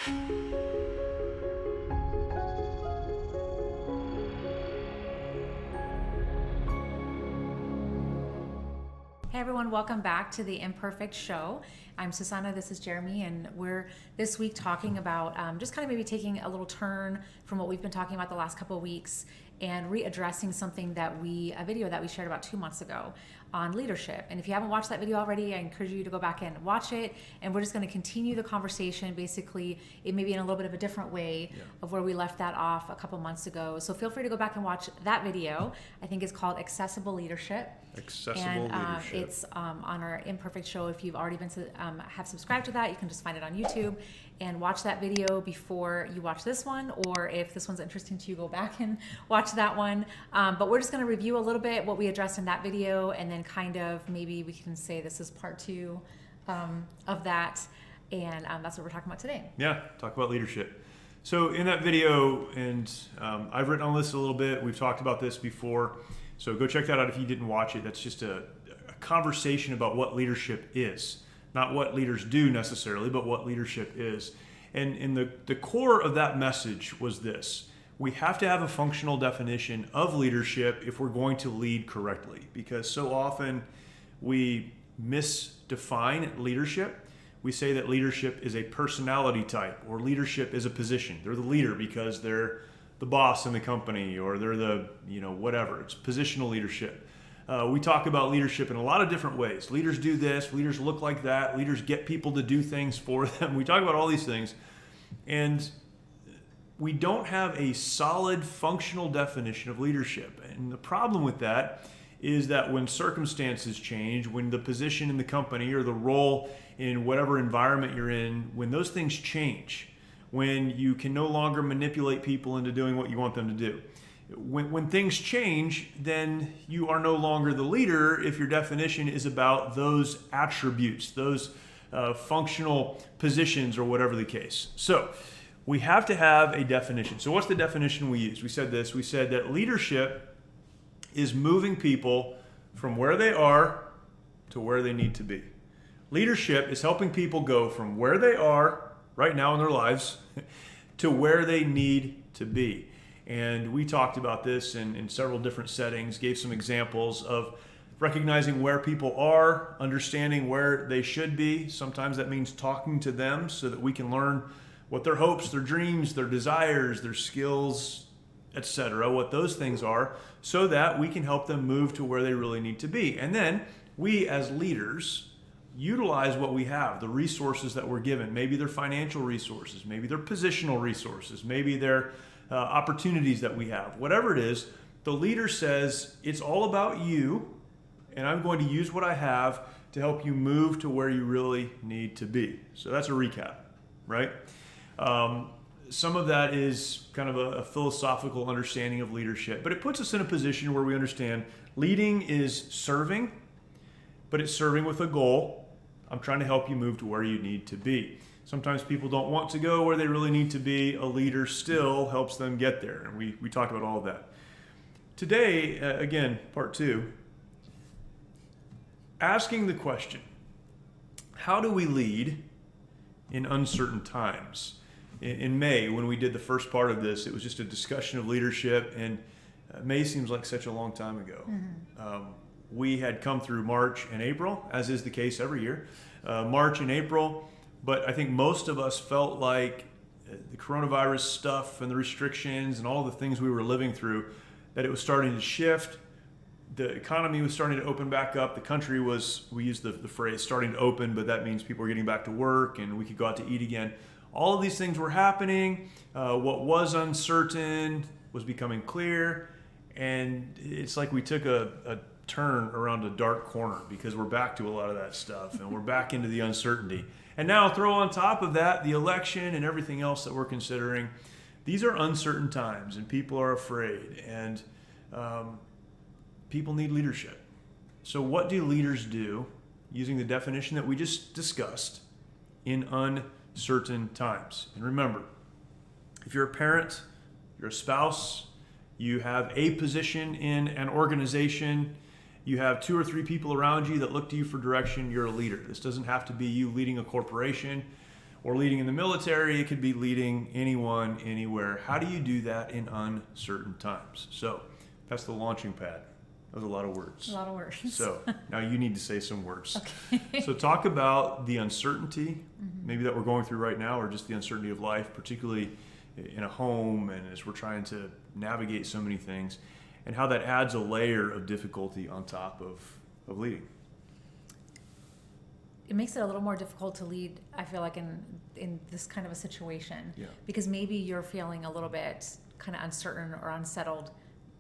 Hey everyone, welcome back to the Imperfect Show. I'm Susanne, this is Jeremy, and we're this week talking about just kind of maybe taking a little turn from what we've been talking about the last couple of weeks and readdressing something a video that we shared about 2 months ago on leadership. And if you haven't watched that video already, I encourage you to go back and watch it. And we're just going to continue the conversation, basically, it may be in a little bit of a different way of where we left that off a couple months ago. So feel free to go back and watch that video. I think it's called Accessible Leadership. Leadership. It's on our Imperfect Show. If you've already been have subscribed to that, you can just find it on YouTube and watch that video before you watch this one, or if this one's interesting to you, go back and watch that one. But we're just going to review a little bit what we addressed in that video, and then kind of maybe we can say this is part 2 of that, and that's what we're talking about today. Yeah, talk about leadership. So in that video, and I've written on this a little bit, we've talked about this before, so go check that out if you didn't watch it. That's just a conversation about what leadership is. Not what leaders do necessarily, but what leadership is. And the core of that message was this: we have to have a functional definition of leadership if we're going to lead correctly, because so often we misdefine leadership. We say that leadership is a personality type, or leadership is a position. They're the leader because they're the boss in the company, or they're the, whatever. It's positional leadership. We talk about leadership in a lot of different ways. Leaders do this, leaders look like that, leaders get people to do things for them. We talk about all these things, and we don't have a solid functional definition of leadership. And the problem with that is that when circumstances change, when the position in the company or the role in whatever environment you're in, when those things change, when you can no longer manipulate people into doing what you want them to do, when things change, then you are no longer the leader if your definition is about those attributes, those functional positions, or whatever the case. So we have to have a definition. So what's the definition we use? We said this. We said that leadership is moving people from where they are to where they need to be. Leadership is helping people go from where they are right now in their lives to where they need to be. And we talked about this in several different settings, gave some examples of recognizing where people are, understanding where they should be. Sometimes that means talking to them so that we can learn what their hopes, their dreams, their desires, their skills, etc., what those things are, so that we can help them move to where they really need to be. And then we as leaders utilize what we have, the resources that we're given. Maybe they're financial resources, maybe they're positional resources, maybe they're opportunities that we have. Whatever it is, the leader says, it's all about you, and I'm going to use what I have to help you move to where you really need to be. So that's a recap, right? Some of that is kind of a philosophical understanding of leadership, but it puts us in a position where we understand leading is serving, but it's serving with a goal. I'm trying to help you move to where you need to be. Sometimes people don't want to go where they really need to be. A leader still helps them get there. And we talk about all of that. Today, again, part 2, asking the question, how do we lead in uncertain times? In May, when we did the first part of this, it was just a discussion of leadership, and May seems like such a long time ago. Mm-hmm. We had come through March and April, as is the case every year. March and April. But I think most of us felt like the coronavirus stuff and the restrictions and all the things we were living through, that it was starting to shift. The economy was starting to open back up. The country was, we use the phrase, starting to open, but that means people were getting back to work and we could go out to eat again. All of these things were happening. What was uncertain was becoming clear. And it's like we took a turn around a dark corner, because we're back to a lot of that stuff and we're back into the uncertainty. And now throw on top of that the election and everything else that we're considering. These are uncertain times, and people are afraid, and people need leadership. So what do leaders do, using the definition that we just discussed, in uncertain times? And remember, if you're a parent, you're a spouse, you have a position in an organization, you have 2 or 3 people around you that look to you for direction, you're a leader. This doesn't have to be you leading a corporation or leading in the military. It could be leading anyone, anywhere. How do you do that in uncertain times? So that's the launching pad. That was a lot of words. A lot of words. So now you need to say some words. Okay. So talk about the uncertainty, maybe that we're going through right now, or just the uncertainty of life, particularly in a home and as we're trying to navigate so many things, and how that adds a layer of difficulty on top of leading. It makes it a little more difficult to lead, I feel like, in this kind of a situation. Yeah. Because maybe you're feeling a little bit kind of uncertain or unsettled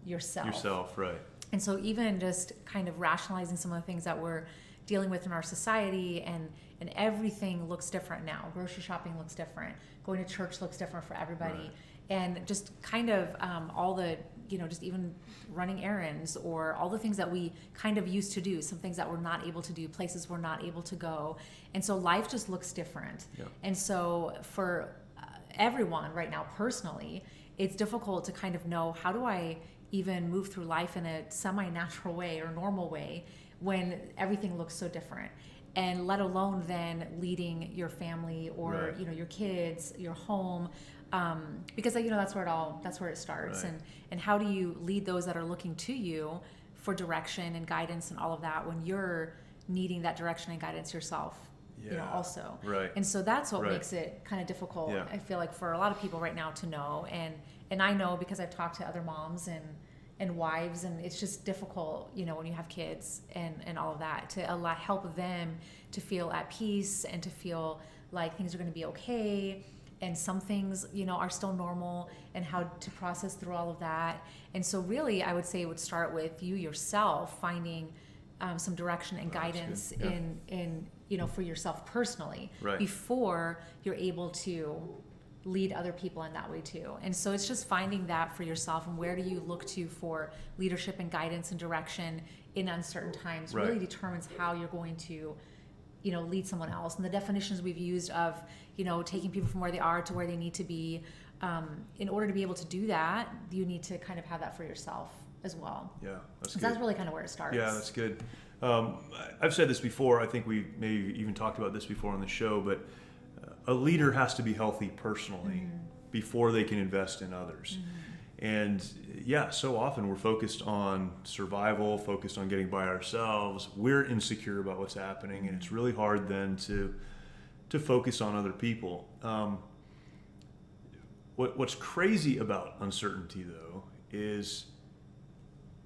yourself. Right. And so even just kind of rationalizing some of the things that we're dealing with in our society, and everything looks different now. Grocery shopping looks different. Going to church looks different for everybody. Right. And just kind of all the, just even running errands, or all the things that we kind of used to do, some things that we're not able to do, places we're not able to go. And so life just looks different. Yeah. And so for everyone right now, personally, it's difficult to kind of know, how do I even move through life in a semi-natural way or normal way when everything looks so different? And let alone then leading your family, or Right. Your kids, your home, because that's where it starts. Right. And how do you lead those that are looking to you for direction and guidance and all of that when you're needing that direction and guidance yourself? Yeah. Also. Right. And so that's what Right. makes it kind of difficult. Yeah. I feel like for a lot of people right now to know, and I know because I've talked to other moms and wives, and it's just difficult, when you have kids and all of that, to help them to feel at peace and to feel like things are going to be okay, and some things, are still normal, and how to process through all of that. And so really, I would say it would start with you yourself finding some direction and guidance Yeah. in for yourself personally, Right. before you're able to lead other people in that way too. And so it's just finding that for yourself, and where do you look to for leadership and guidance and direction in uncertain times. Right. Really determines how you're going to lead someone else. And the definitions we've used of taking people from where they are to where they need to be, in order to be able to do that, you need to kind of have that for yourself as well. Yeah, that's So good. that's really kind of where it starts. Yeah, that's good. I've said this before. I think we maybe even talked about this before on the show, but a leader has to be healthy personally before they can invest in others. And yeah, so often we're focused on survival, focused on getting by ourselves. We're insecure about what's happening, and it's really hard then to focus on other people. What's crazy about uncertainty, though, is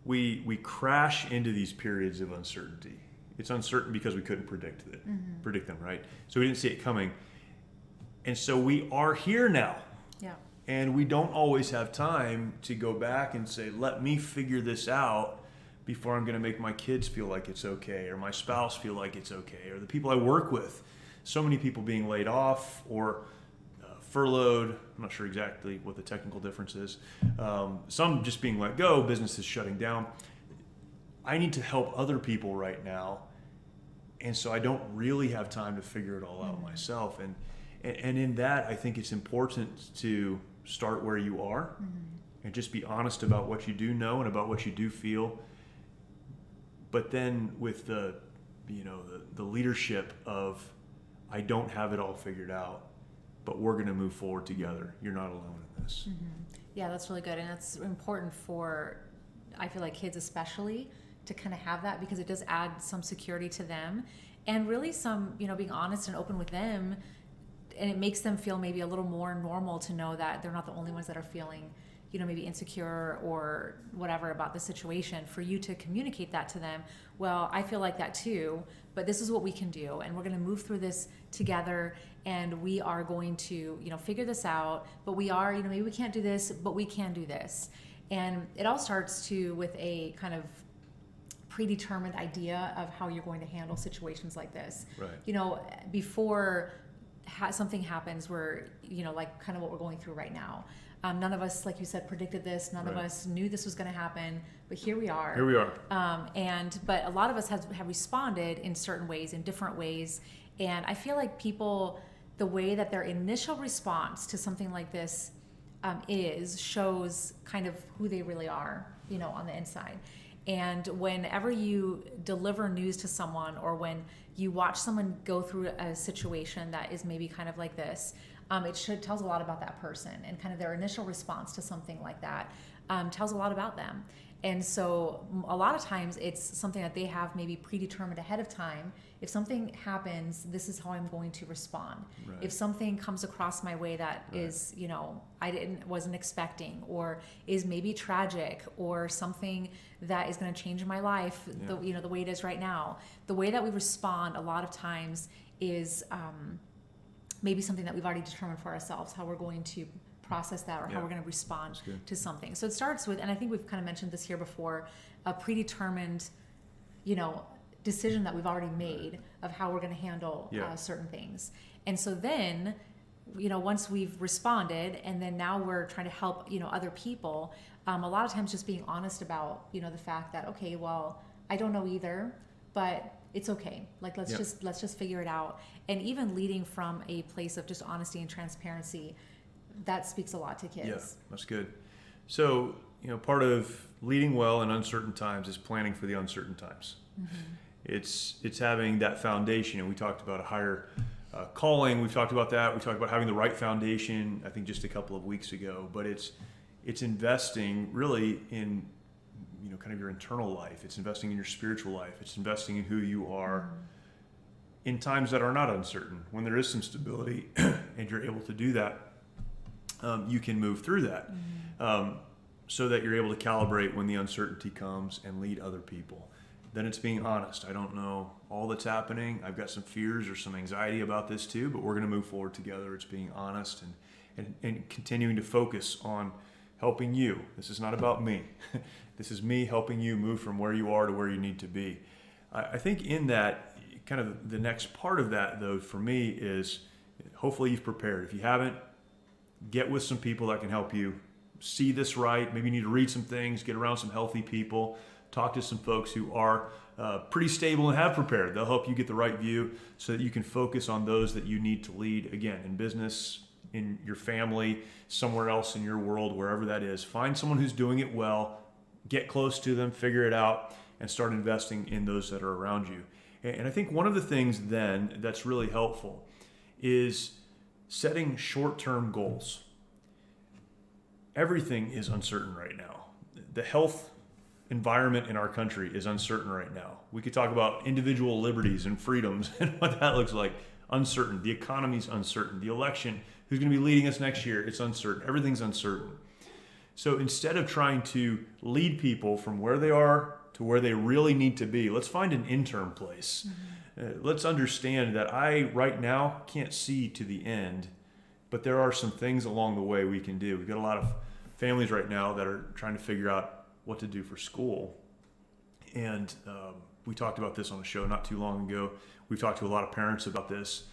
we crash into these periods of uncertainty. It's uncertain because we couldn't predict them, right? So we didn't see it coming. And so we are here now. Yeah. And we don't always have time to go back and say, let me figure this out before I'm going to make my kids feel like it's okay, or my spouse feel like it's okay, or the people I work with. So many people being laid off or furloughed. I'm not sure exactly what the technical difference is. Some just being let go, businesses shutting down. I need to help other people right now. And so I don't really have time to figure it all out myself. And in that, I think it's important to start where you are and just be honest about what you do know and about what you do feel. But then with the leadership of, I don't have it all figured out, but we're going to move forward together. You're not alone in this. Yeah, that's really good. And it's important for, I feel like, kids especially, to kind of have that, because it does add some security to them, and really some, being honest and open with them. And it makes them feel maybe a little more normal to know that they're not the only ones that are feeling, maybe insecure or whatever about the situation. For you to communicate that to them, well, I feel like that too, but this is what we can do, and we're going to move through this together, and we are going to, figure this out. But we are, maybe we can't do this, but we can do this. And it all starts with a kind of predetermined idea of how you're going to handle situations like this. Right. Before something happens where, like kind of what we're going through right now. None of us, like you said, predicted this. None of us knew this was going to happen, but here we are. Here we are. But a lot of us have responded in certain ways, in different ways. And I feel like people, the way that their initial response to something like this shows kind of who they really are, on the inside. And whenever you deliver news to someone, or when you watch someone go through a situation that is maybe kind of like this, tells a lot about that person, and kind of their initial response to something like that tells a lot about them. And so a lot of times it's something that they have maybe predetermined ahead of time. If something happens, this is how I'm going to respond. Right. If something comes across my way that Right. is, wasn't expecting, or is maybe tragic, or something that is going to change my life, the way it is right now, the way that we respond a lot of times is maybe something that we've already determined for ourselves, how we're going to process that, or how we're going to respond to something. So it starts with, and I think we've kind of mentioned this here before, a predetermined, decision that we've already made of how we're going to handle certain things. And so then, once we've responded, and then now we're trying to help, other people, a lot of times just being honest about, the fact that, okay, well, I don't know either, but it's okay. Like, let's just figure it out. And even leading from a place of just honesty and transparency, that speaks a lot to kids. Yeah, that's good. So, part of leading well in uncertain times is planning for the uncertain times. Mm-hmm. It's having that foundation, and we talked about a higher calling. We've talked about that. We talked about having the right foundation, I think, just a couple of weeks ago. But it's investing really in kind of your internal life. It's investing in your spiritual life. It's investing in who you are in times that are not uncertain. When there is some stability, and you're able to do that, you can move through that, so that you're able to calibrate when the uncertainty comes and lead other people. Then it's being honest. I don't know all that's happening. I've got some fears or some anxiety about this too, but we're going to move forward together. It's being honest and continuing to focus on helping you. This is not about me. This is me helping you move from where you are to where you need to be. I think in that, kind of the next part of that, though, for me is hopefully you've prepared. If you haven't, get with some people that can help you see this right. Maybe you need to read some things, get around some healthy people, talk to some folks who are pretty stable and have prepared. They'll help you get the right view so that you can focus on those that you need to lead, again, in business, in your family, somewhere else in your world, wherever that is. Find someone who's doing it well, get close to them, figure it out, and start investing in those that are around you. And I think one of the things then that's really helpful is setting short-term goals. Everything is uncertain right now. The health environment in our country is uncertain right now. We could talk about individual liberties and freedoms and what that looks like. Uncertain. The economy's uncertain. The election, who's going to be leading us next year, it's uncertain. Everything's uncertain. So instead of trying to lead people from where they are to where they really need to be, let's find an interim place. Let's understand that I, right now, can't see to the end, but there are some things along the way we can do. We've got a lot of families right now that are trying to figure out what to do for school. And we talked about this on the show not too long ago. We've talked to a lot of parents about this.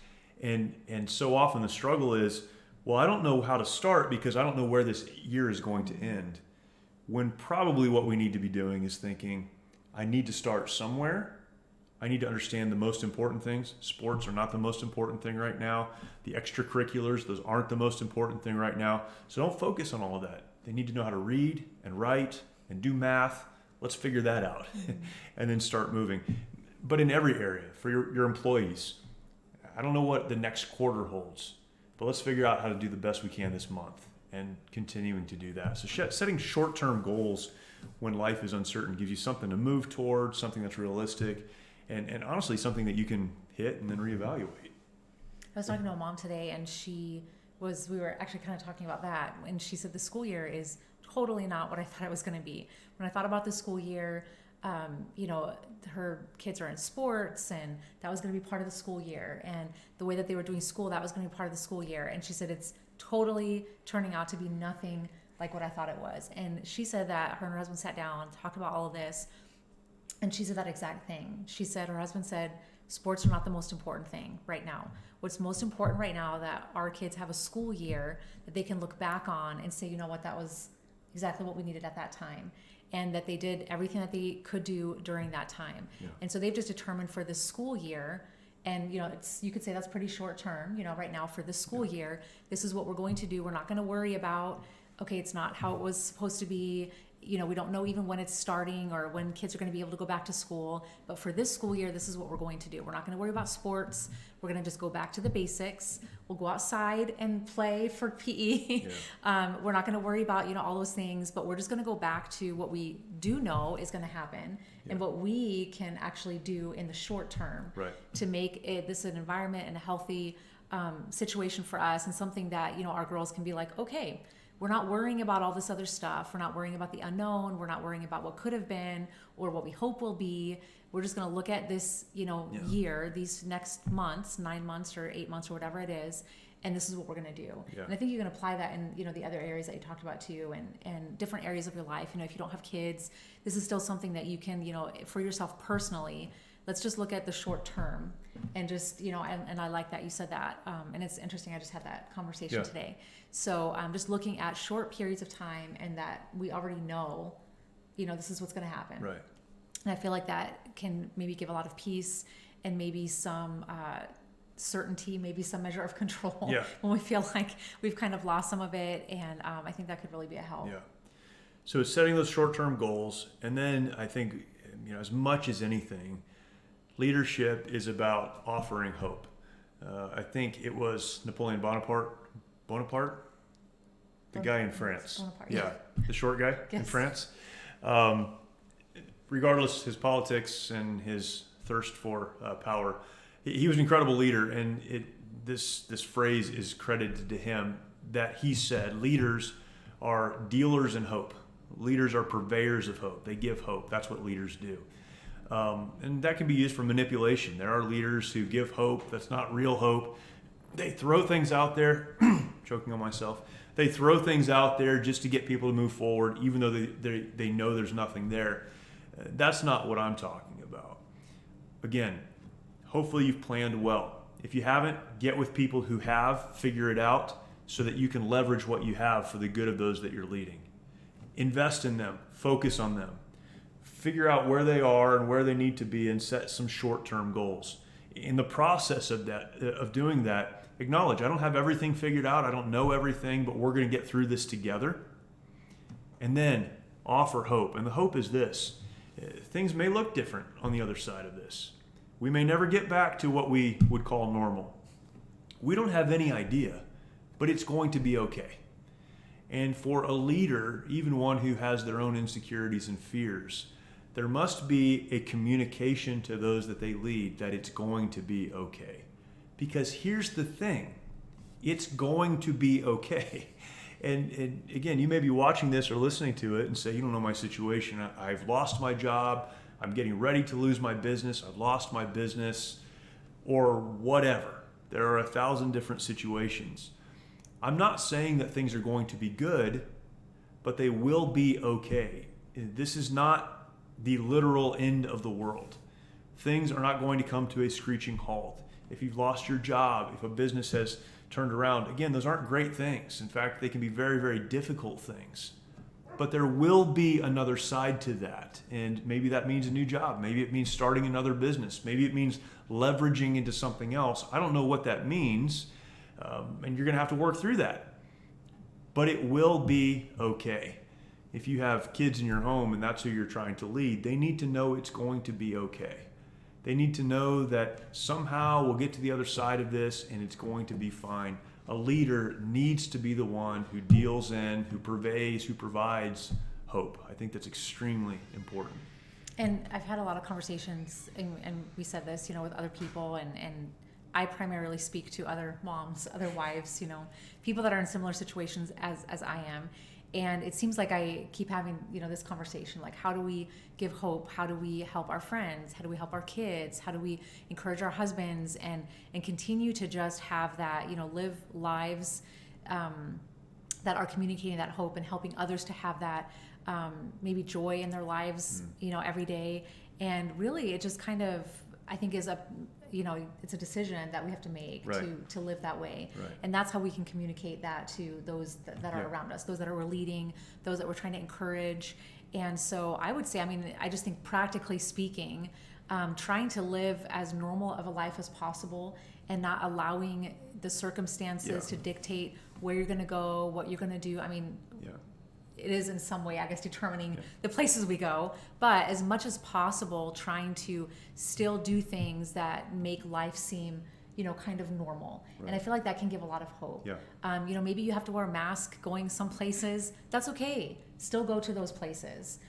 And so often the struggle is, well, I don't know how to start because I don't know where this year is going to end. When probably what we need to be doing is thinking, I need to start somewhere. I need to understand the most important things. Sports are not the most important thing right now. The extracurriculars, those aren't the most important thing right now. So don't focus on all of that. They need to know how to read and write and do math. Let's figure that out and then start moving. But in every area, for your employees, I don't know what the next quarter holds, but let's figure out how to do the best we can this month and continuing to do that. So setting short-term goals when life is uncertain gives you something to move towards, something that's realistic, and honestly something that you can hit and then reevaluate. I was talking to a mom today, and we were actually kind of talking about that, and she said the school year is totally not what I thought it was going to be. When I thought about the school year, her kids are in sports, and that was going to be part of the school year, and the way that they were doing school, that was going to be part of the school year. And she said it's totally turning out to be nothing like what I thought it was. And she said that her and her husband sat down, talked about all of this, and she said that exact thing. She said her husband said sports are not the most important thing right now. What's most important right now that our kids have a school year that they can look back on and say, you know what, that was exactly what we needed at that time, and that they did everything that they could do during that time. Yeah. And so they've just determined for this school year, and you could say that's pretty short term, right now for this school year, this is what we're going to do. We're not going to worry about, okay, it's not how it was supposed to be, we don't know even when it's starting or when kids are going to be able to go back to school. But for this school year, this is what we're going to do. We're not going to worry about sports. We're going to just go back to the basics. We'll go outside and play for PE. Yeah. We're not going to worry about, all those things, but we're just going to go back to what we do know is going to happen and what we can actually do in the short term to make this an environment and a healthy situation for us, and something that, our girls can be like, okay, we're not worrying about all this other stuff. We're not worrying about the unknown. We're not worrying about what could have been or what we hope will be. We're just going to look at this, year, these next months, 9 months or 8 months or whatever it is, and this is what we're going to do. Yeah. And I think you can apply that in, the other areas that you talked about too, and different areas of your life. If you don't have kids, this is still something that you can, for yourself personally, let's just look at the short term and just, and I like that you said that. And it's interesting. I just had that conversation today. So just looking at short periods of time and that we already know, this is what's going to happen. Right. And I feel like that can maybe give a lot of peace and maybe some certainty, maybe some measure of control when we feel like we've kind of lost some of it. And I think that could really be a help. Yeah. So setting those short-term goals. And then I think, as much as anything, leadership is about offering hope. I think it was Napoleon Bonaparte, the guy in France. The short guy in France. Regardless his politics and his thirst for power, he was an incredible leader, and this phrase is credited to him, that he said, leaders are dealers in hope. Leaders are purveyors of hope. They give hope. That's what leaders do. And that can be used for manipulation. There are leaders who give hope that's not real hope. They throw things out there, choking on myself. They throw things out there just to get people to move forward, even though they know there's nothing there. That's not what I'm talking about. Again, hopefully you've planned well. If you haven't, get with people who have, figure it out so that you can leverage what you have for the good of those that you're leading. Invest in them, focus on them. Figure out where they are and where they need to be, and set some short-term goals. In the process of doing that, acknowledge, I don't have everything figured out. I don't know everything, but we're going to get through this together. And then offer hope. And the hope is this. Things may look different on the other side of this. We may never get back to what we would call normal. We don't have any idea, but it's going to be okay. And for a leader, even one who has their own insecurities and fears, there must be a communication to those that they lead that it's going to be okay. Because here's the thing, it's going to be okay. And again, you may be watching this or listening to it and say, you don't know my situation. I've lost my job. I'm getting ready to lose my business. I've lost my business, or whatever. There are 1,000 different situations. I'm not saying that things are going to be good, but they will be okay. This is not the literal end of the world. Things are not going to come to a screeching halt. If you've lost your job, if a business has turned around, again, those aren't great things. In fact, they can be very, very difficult things. But there will be another side to that. And maybe that means a new job. Maybe it means starting another business. Maybe it means leveraging into something else. I don't know what that means. And you're going to have to work through that. But it will be okay. If you have kids in your home and that's who you're trying to lead, they need to know it's going to be okay. They need to know that somehow we'll get to the other side of this and it's going to be fine. A leader needs to be the one who deals in, who purveys, who provides hope. I think that's extremely important. And I've had a lot of conversations, and we said this, with other people, and I primarily speak to other moms, other wives, people that are in similar situations as I am. And it seems like I keep having, this conversation, like, how do we give hope? How do we help our friends? How do we help our kids? How do we encourage our husbands and continue to just have that, live lives that are communicating that hope and helping others to have that maybe joy in their lives, every day. And really it just kind of, I think is it's a decision that we have to make to live that way. Right. And that's how we can communicate that to those that are around us, those that we're leading, those that we're trying to encourage. And so I would say, I just think practically speaking, trying to live as normal of a life as possible and not allowing the circumstances to dictate where you're going to go, what you're going to do. it is in some way, I guess, determining the places we go. But as much as possible, trying to still do things that make life seem, kind of normal. Right. And I feel like that can give a lot of hope. Yeah. Maybe you have to wear a mask going some places. That's okay. Still go to those places.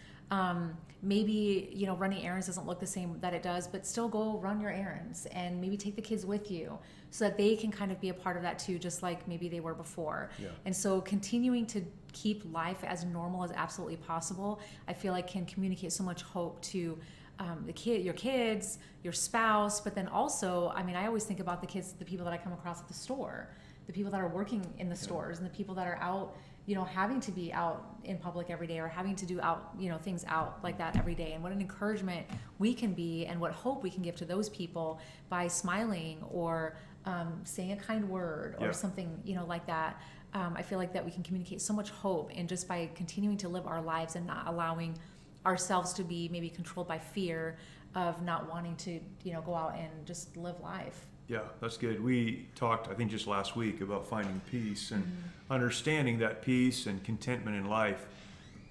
Maybe, running errands doesn't look the same that it does, but still go run your errands and maybe take the kids with you so that they can kind of be a part of that too, just like maybe they were before. Yeah. And so continuing to keep life as normal as absolutely possible, I feel like can communicate so much hope to your kids, your spouse, but then also, I always think about the people that I come across at the store, the people that are working in the stores, and the people that are out, having to be out in public every day or having to do out, things out like that every day. And what an encouragement we can be and what hope we can give to those people by smiling or saying a kind word or something, like that. I feel like that we can communicate so much hope, and just by continuing to live our lives and not allowing ourselves to be maybe controlled by fear of not wanting to, go out and just live life. Yeah, that's good. We talked, I think, just last week about finding peace and understanding that peace and contentment in life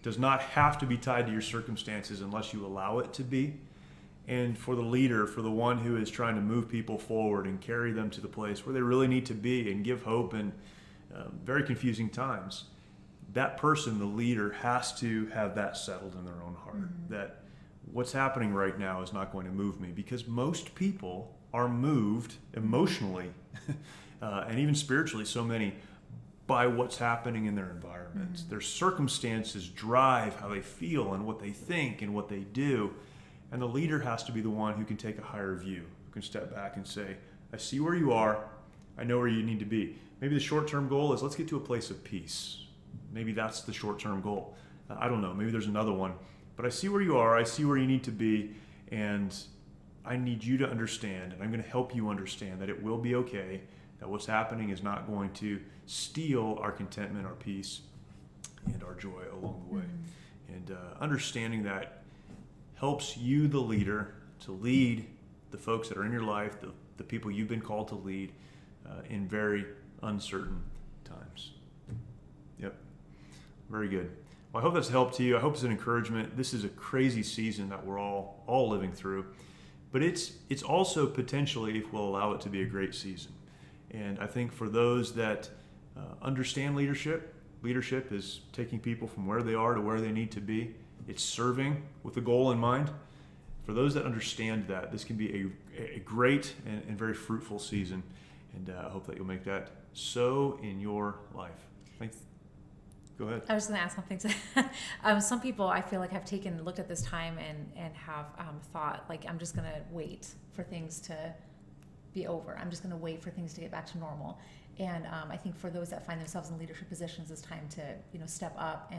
does not have to be tied to your circumstances unless you allow it to be. And for the leader, for the one who is trying to move people forward and carry them to the place where they really need to be and give hope in very confusing times, that person, the leader, has to have that settled in their own heart, that what's happening right now is not going to move me, because most people are moved emotionally and even spiritually, so many, by what's happening in their environment. Their circumstances drive how they feel and what they think and what they do. And the leader has to be the one who can take a higher view, who can step back and say, I see where you are, I know where you need to be. Maybe the short-term goal is let's get to a place of peace. Maybe that's the short-term goal. I don't know, maybe there's another one. But I see where you are, I see where you need to be, and I need you to understand, and I'm going to help you understand that it will be okay, that what's happening is not going to steal our contentment, our peace, and our joy along the way. And understanding that helps you, the leader, to lead the folks that are in your life, the people you've been called to lead in very uncertain times. Yep. Very good. Well, I hope that's helped to you. I hope it's an encouragement. This is a crazy season that we're all living through. But it's also potentially, if we'll allow it to be, a great season. And I think for those that understand leadership is taking people from where they are to where they need to be. It's serving with a goal in mind. For those that understand that, this can be a great and very fruitful season. And I hope that you'll make that so in your life. Thanks. Go ahead. I was going to ask something. Some people I feel like have looked at this time and have thought, like, I'm just going to wait for things to be over. I'm just going to wait for things to get back to normal. And I think for those that find themselves in leadership positions, it's time to step up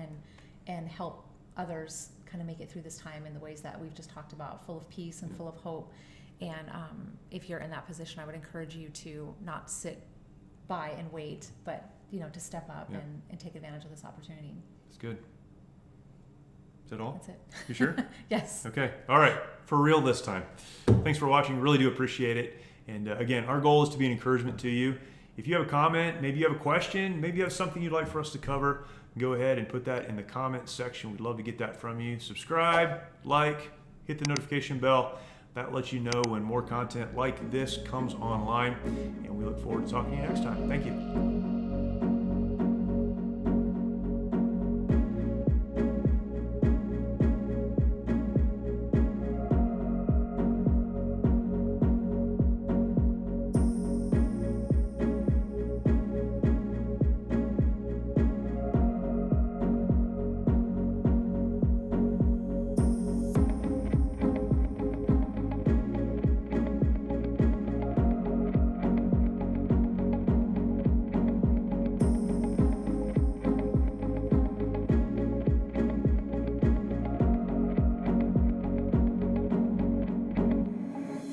and help others kind of make it through this time in the ways that we've just talked about, full of peace and full of hope. And if you're in that position, I would encourage you to not sit by and wait, but to step up and take advantage of this opportunity. That's good. Is that all? That's it. You sure? Yes. Okay. All right. For real this time. Thanks for watching. Really do appreciate it. And again, our goal is to be an encouragement to you. If you have a comment, maybe you have a question, maybe you have something you'd like for us to cover, go ahead and put that in the comments section. We'd love to get that from you. Subscribe, like, hit the notification bell. That lets you know when more content like this comes online. And we look forward to talking to you next time. Thank you.